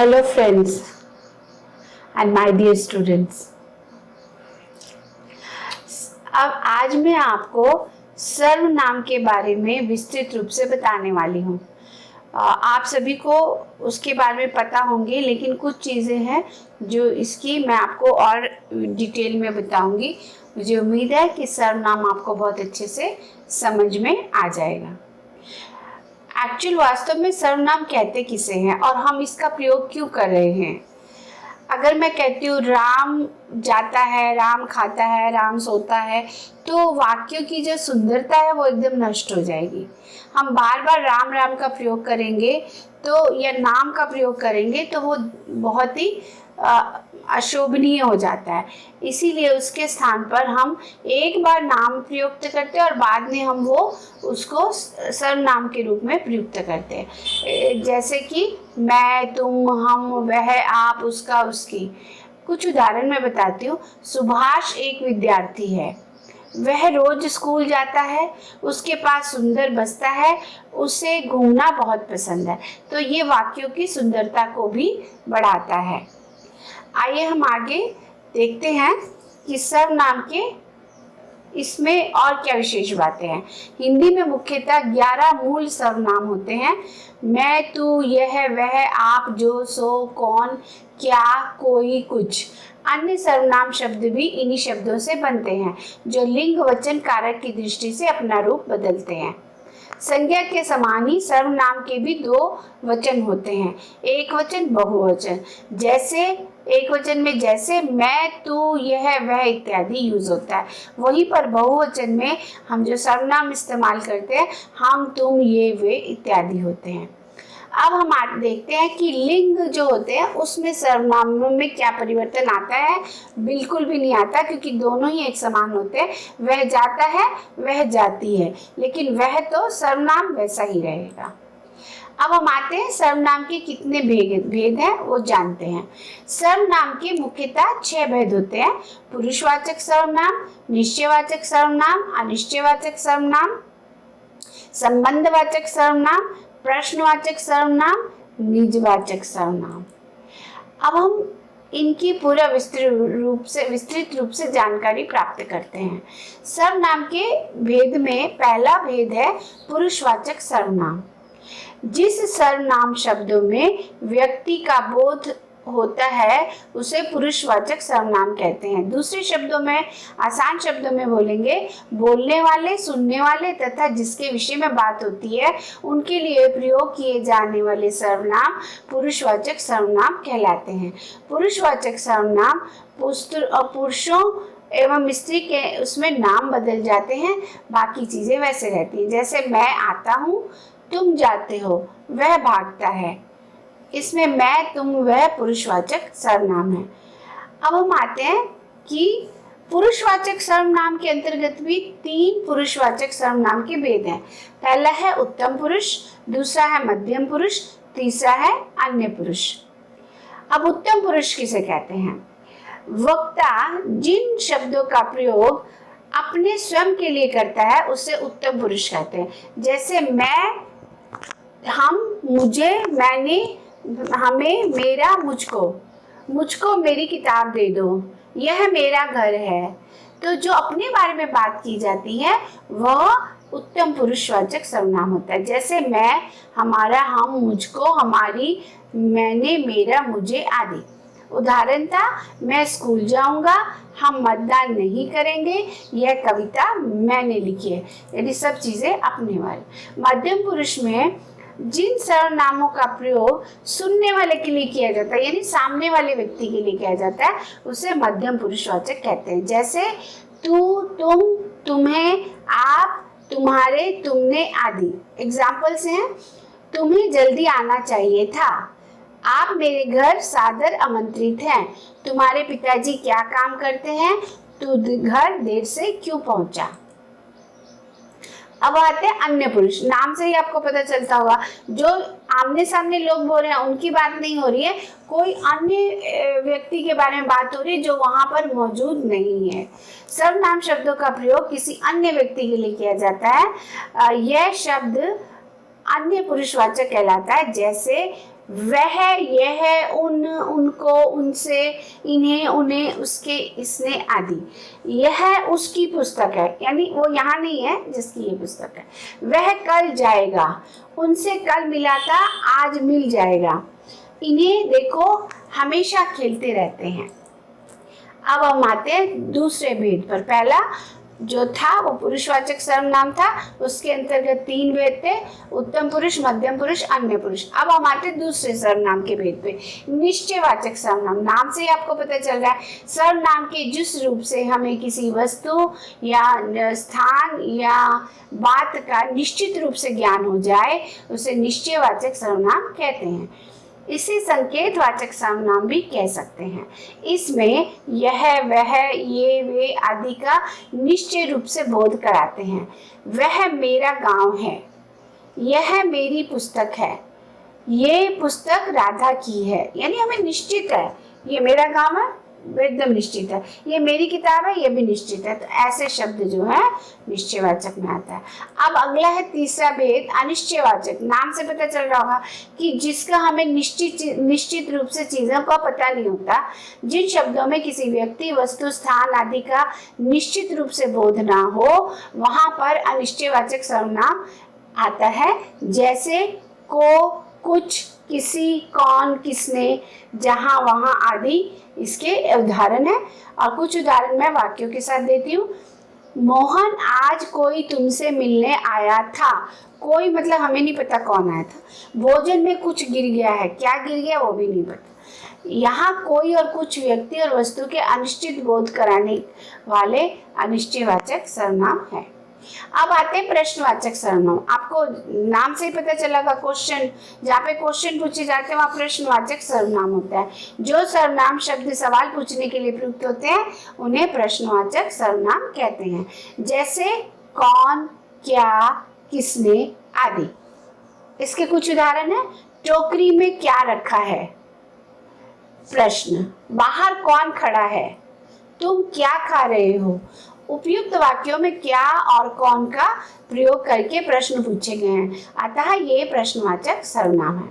Hello friends and my dear students. अब आज मैं आपको सर्वनाम के बारे में विस्तृत रूप से बताने वाली हूँ। आप सभी को उसके बारे में पता होंगे, लेकिन कुछ चीज़ें हैं जो इसकी मैं आपको और डिटेल में बताऊंगी। मुझे उम्मीद है कि सर्वनाम आपको बहुत अच्छे से समझ में आ जाएगा। एक्चुअल वास्तव में सर्वनाम कहते किसे हैं और हम इसका प्रयोग क्यों कर रहे हैं। अगर मैं कहती हूँ राम जाता है, राम खाता है, राम सोता है, तो वाक्यों की जो सुंदरता है वो एकदम नष्ट हो जाएगी। हम बार बार राम राम का प्रयोग करेंगे तो या नाम का प्रयोग करेंगे तो वो बहुत ही अशोभनीय हो जाता है। इसीलिए उसके स्थान पर हम एक बार नाम प्रयुक्त करते हैं और बाद में हम वो उसको सर्वनाम के रूप में प्रयुक्त करते हैं। जैसे कि मैं, तुम, हम, वह, आप, उसका, उसकी। कुछ उदाहरण मैं बताती हूँ। सुभाष एक विद्यार्थी है, वह रोज स्कूल जाता है, उसके पास सुंदर बस्ता है, उसे घूमना बहुत पसंद है। तो ये वाक्यों की सुंदरता को भी बढ़ाता है। आइए हम आगे देखते हैं कि सर्वनाम के इसमें और क्या विशेष बातें हैं। हिंदी में मुख्यतः 11 मूल सर्वनाम होते हैं। मैं, तू, यह, वह, आप, जो, सो, कौन, क्या, कोई, कुछ। अन्य सर्वनाम शब्द भी इन्हीं शब्दों से बनते हैं जो लिंग वचन कारक की दृष्टि से अपना रूप बदलते हैं। संज्ञा के समान ही सर्वनाम के भी 2 वचन होते हैं, एक वचन, बहुवचन। जैसे एक वचन में जैसे मैं, तू, यह, वह इत्यादि यूज होता है, वहीं पर बहुवचन में हम जो सर्वनाम इस्तेमाल करते हैं हम, तुम, ये, वे इत्यादि होते हैं। अब हम देखते हैं कि लिंग जो होते हैं उसमें सर्वनामों में क्या परिवर्तन आता है। बिल्कुल भी नहीं आता, क्योंकि दोनों ही एक समान होते हैं। वह जाता है, वह जाती है, लेकिन वह तो सर्वनाम वैसा ही रहेगा। अब हम आते हैं सर्वनाम के कितने भेद हैं वो जानते हैं। सर्वनाम के मुख्यतः 6 भेद होते हैं। पुरुषवाचक सर्वनाम, निश्चयवाचक सर्वनाम, अनिश्चयवाचक सर्वनाम, संबंधवाचक सर्वनाम, प्रश्नवाचक सर्वनाम, निजवाचक सर्वनाम। अब हम इनकी पूरा विस्तृत रूप से जानकारी प्राप्त करते हैं। सर्वनाम के भेद में पहला भेद है पुरुषवाचक सर्वनाम। जिस सर्वनाम शब्दों में व्यक्ति का बोध होता है उसे पुरुषवाचक सर्वनाम कहते हैं। दूसरे शब्दों में, आसान शब्दों में बोलेंगे, बोलने वाले, सुनने वाले तथा जिसके विषय में बात होती है उनके लिए प्रयोग किए जाने वाले सर्वनाम पुरुषवाचक सर्वनाम कहलाते हैं। पुरुषवाचक सर्वनाम पुरुषों एवं स्त्री के उसमें नाम बदल जाते हैं, बाकी चीजें वैसे रहती हैं। जैसे मैं आता हूँ, तुम जाते हो, वह भागता है। इसमें मैं, तुम, वह पुरुषवाचक सर्वनाम है। अब हम आते हैं कि पुरुषवाचक सर्वनाम के अंतर्गत भी 3 पुरुषवाचक सर्वनाम के भेद हैं। पहला है उत्तम पुरुष, दूसरा है मध्यम पुरुष, तीसरा है अन्य पुरुष। अब उत्तम पुरुष किसे कहते हैं? वक्ता जिन शब्दों का प्रयोग अपने स्वयं के लिए करता है उसे उत्तम पुरुष कहते हैं। जैसे मैं, हम, मुझे, मैंने, हमें, मेरा, मुझको, मुझको मेरी किताब दे दो, यह मेरा घर है। तो जो अपने बारे में बात की जाती है वह उत्तम पुरुषवाचक सर्वनाम होता है। जैसे मैं, हमारा, हम, मुझको, हमारी, मैंने, मेरा, मुझे आदि। उदाहरण था, मैं स्कूल जाऊंगा, हम मतदान नहीं करेंगे, यह कविता मैंने लिखी है। यानी सब चीजें अपने वाले। मध्यम पुरुष में जिन सर्वनामों का प्रयोग सुनने वाले के लिए किया जाता है, यानी सामने वाले व्यक्ति के लिए किया जाता है, उसे मध्यम पुरुषवाचक कहते हैं। जैसे तू, तुम, तुम्हें, आप, तुम्हारे, तुमने आदि। एग्जाम्पल्स हैं, तुम्हें जल्दी आना चाहिए था, आप मेरे घर सादर आमंत्रित हैं, तुम्हारे पिताजी क्या काम करते हैं, तू घर देर से क्यों पहुंचा। अब आते हैं अन्य पुरुष। नाम से ही आपको पता चलता होगा, जो आमने सामने लोग बोल रहे हैं उनकी बात नहीं हो रही है, कोई अन्य व्यक्ति के बारे में बात हो रही है जो वहां पर मौजूद नहीं है। सर्वनाम शब्दों का प्रयोग किसी अन्य व्यक्ति के लिए किया जाता है। यह शब्द अन्य पुरुषवाचक कहलाता है। जैसे वह, यह, उन, उनको, उनसे, इन्हें, उन्हें, उसके, इसने आदि। यह उसकी पुस्तक है, यानी वो यहाँ नहीं है जिसकी ये पुस्तक है। वह कल जाएगा, उनसे कल मिला था, आज मिल जाएगा। इन्हें देखो हमेशा खेलते रहते हैं। अब हम आते हैं दूसरे भेद पर। पहला जो था वो पुरुषवाचक सर्वनाम था, उसके अंतर्गत 3 भेद थे, उत्तम पुरुष, मध्यम पुरुष, अन्य पुरुष। अब हम आते हैं दूसरे सर्वनाम के भेद पे, निश्चयवाचक सर्वनाम। नाम से ही आपको पता चल रहा है, सर्वनाम के जिस रूप से हमें किसी वस्तु या स्थान या बात का निश्चित रूप से ज्ञान हो जाए उसे निश्चयवाचक सर्वनाम कहते हैं। इसे संकेतवाचक सर्वनाम भी कह सकते हैं। इसमें यह, वह, ये, वे आदि का निश्चय रूप से बोध कराते हैं। वह मेरा गांव है, यह मेरी पुस्तक है, ये पुस्तक राधा की है, यानी हमें निश्चित है ये मेरा गांव है, एकदम निश्चित है, ये मेरी किताब है, ये भी निश्चित है। तो ऐसे शब्द जो है निश्चयवाचक में आता है। अब अगला है तीसरा भेद, अनिश्चयवाचक। नाम से पता चल रहा होगा कि जिसका हमें निश्चित रूप से चीजों का पता नहीं होता, जिन शब्दों में किसी व्यक्ति, वस्तु, स्थान आदि का निश्चित रूप से बोध ना हो, वहां पर अनिश्चयवाचक सर्वनाम आता है। जैसे को, कुछ, किसी, कौन, किसने, जहां, वहां आदि इसके उदाहरण है। और कुछ उदाहरण मैं वाक्यों के साथ देती हूँ। मोहन आज कोई तुमसे मिलने आया था। कोई मतलब हमें नहीं पता कौन आया था। भोजन में कुछ गिर गया है, क्या गिर गया वो भी नहीं पता। यहाँ कोई और कुछ व्यक्ति और वस्तु के अनिश्चित बोध कराने वाले अनिश्चयवाचक सर्वनाम है। अब आते हैं प्रश्नवाचक सर्वनाम। आपको नाम से ही पता चलेगा, क्वेश्चन, जहाँ पे क्वेश्चन पूछे जाते हैं वहाँ प्रश्नवाचक सर्वनाम होता है। जो सर्वनाम शब्द सवाल पूछने के लिए प्रयुक्त होते हैं उन्हें प्रश्नवाचक सर्वनाम कहते हैं। जैसे कौन, क्या, किसने आदि। इसके कुछ उदाहरण है। टोकरी में क्या रखा है, प्रश्न। बाहर कौन खड़ा है, तुम क्या खा रहे हो। उपयुक्त वाक्यों में क्या और कौन का प्रयोग करके प्रश्न पूछे गए हैं, अतः ये प्रश्नवाचक सर्वनाम है।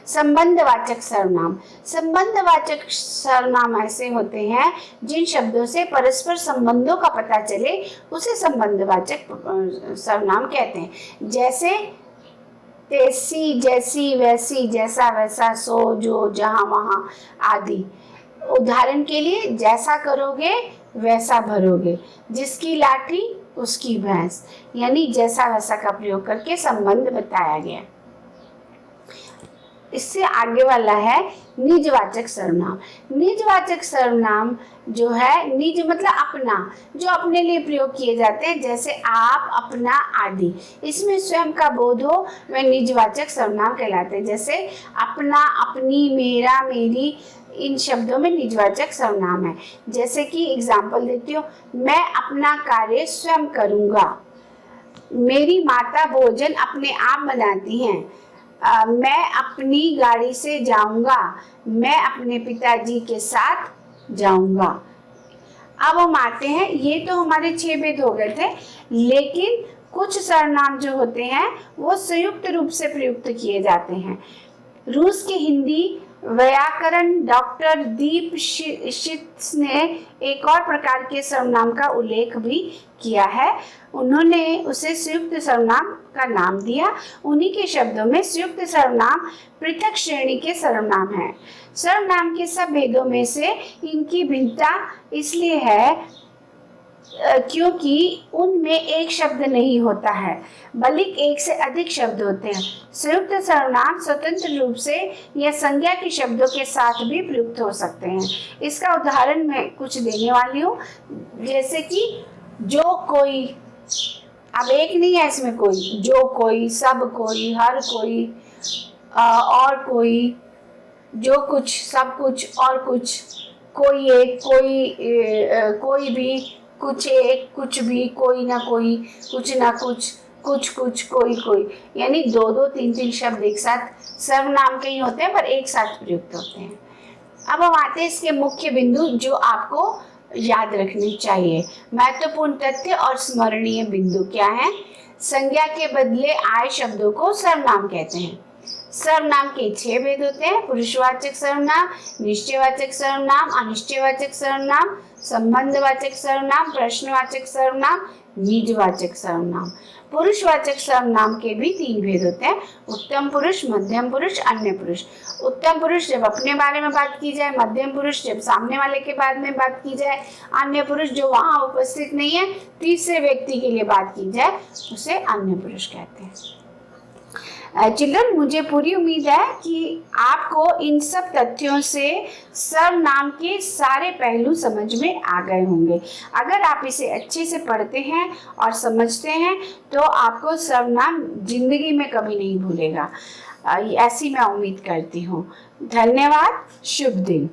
संबंधवाचक सर्वनाम। संबंधवाचक सर्वनाम ऐसे होते हैं जिन शब्दों से परस्पर संबंधों का पता चले उसे संबंधवाचक सर्वनाम कहते हैं। जैसे तैसी, जैसी, वैसी, जैसा, वैसा, सो, जो, जहां, वहां आदि। उदाहरण के लिए, जैसा करोगे वैसा भरोगे, जिसकी लाठी उसकी भैंस, यानी जैसा वैसा का प्रयोग करके संबंध बताया गया। इससे आगे वाला है निजवाचक सर्वनाम। निजवाचक सर्वनाम जो है, निज मतलब अपना, जो अपने लिए प्रयोग किए जाते हैं, जैसे आप, अपना आदि। इसमें स्वयं का बोध हो वह निजवाचक सर्वनाम कहलाते हैं। जैसे अपना, अपनी, मेरा, मेरी, इन शब्दों में निजवाचक सर्वनाम है। जैसे कि एग्जाम्पल देती हूँ, मैं अपना कार्य स्वयं करूँगा, मेरी माता भोजन अपने आप बनाती हैं, मैं अपनी गाड़ी से जाऊंगा, मैं अपने पिताजी के साथ जाऊंगा। अब हम आते हैं, ये तो हमारे 6 भेद हो गए थे, लेकिन कुछ सर्वनाम जो होते हैं वो संयुक्त रूप से प्रयुक्त किए जाते हैं। रूस के हिंदी व्याकरण डॉक्टर दीपशित्स ने एक और प्रकार के सर्वनाम का उल्लेख भी किया है। उन्होंने उसे संयुक्त सर्वनाम का नाम दिया। उन्हीं के शब्दों में संयुक्त सर्वनाम पृथक श्रेणी के सर्वनाम है। सर्वनाम के सब भेदों में से इनकी भिन्नता इसलिए है क्योंकि उनमें एक शब्द नहीं होता है बल्कि एक से अधिक शब्द होते हैं। संयुक्त सर्वनाम स्वतंत्र रूप से या संज्ञा के शब्दों के साथ भी प्रयुक्त हो सकते हैं। इसका उदाहरण मैं कुछ देने वाली हूँ। जैसे कि जो कोई, अब एक नहीं है इसमें कोई, जो कोई, सब कोई, हर कोई, और कोई, जो कुछ, सब कुछ, और कुछ, कोई एक, कोई भी, कुछ एक, कुछ भी, कोई ना कोई, कुछ ना कुछ, कुछ कुछ, कोई कोई, यानी 2-2, 3-3 शब्द एक साथ सर्वनाम के ही होते हैं पर एक साथ प्रयुक्त होते हैं। अब हम आते हैं इसके मुख्य बिंदु जो आपको याद रखने चाहिए। महत्वपूर्ण तथ्य और स्मरणीय बिंदु क्या है? संज्ञा के बदले आए शब्दों को सर्वनाम कहते हैं। सर्वनाम के 6 भेद होते हैं। पुरुषवाचक सर्वनाम, निश्चयवाचक सर्वनाम, अनिश्चयवाचक सर्वनाम, संबंधवाचक सर्वनाम, प्रश्नवाचक सर्वनाम, निजवाचक सर्वनाम। पुरुषवाचक सर्वनाम के भी 3 भेद होते हैं, उत्तम पुरुष, मध्यम पुरुष, अन्य पुरुष। उत्तम पुरुष जब अपने बारे में बात की जाए, मध्यम पुरुष जब सामने वाले के बारे में बात की जाए, अन्य पुरुष जो वहाँ उपस्थित नहीं है, तीसरे व्यक्ति के लिए बात की जाए, उसे अन्य पुरुष कहते हैं। चिल्ड्रन, मुझे पूरी उम्मीद है कि आपको इन सब तथ्यों से सर्वनाम के सारे पहलू समझ में आ गए होंगे। अगर आप इसे अच्छे से पढ़ते हैं और समझते हैं तो आपको सर्वनाम जिंदगी में कभी नहीं भूलेगा। ऐसी मैं उम्मीद करती हूँ। धन्यवाद। शुभ दिन।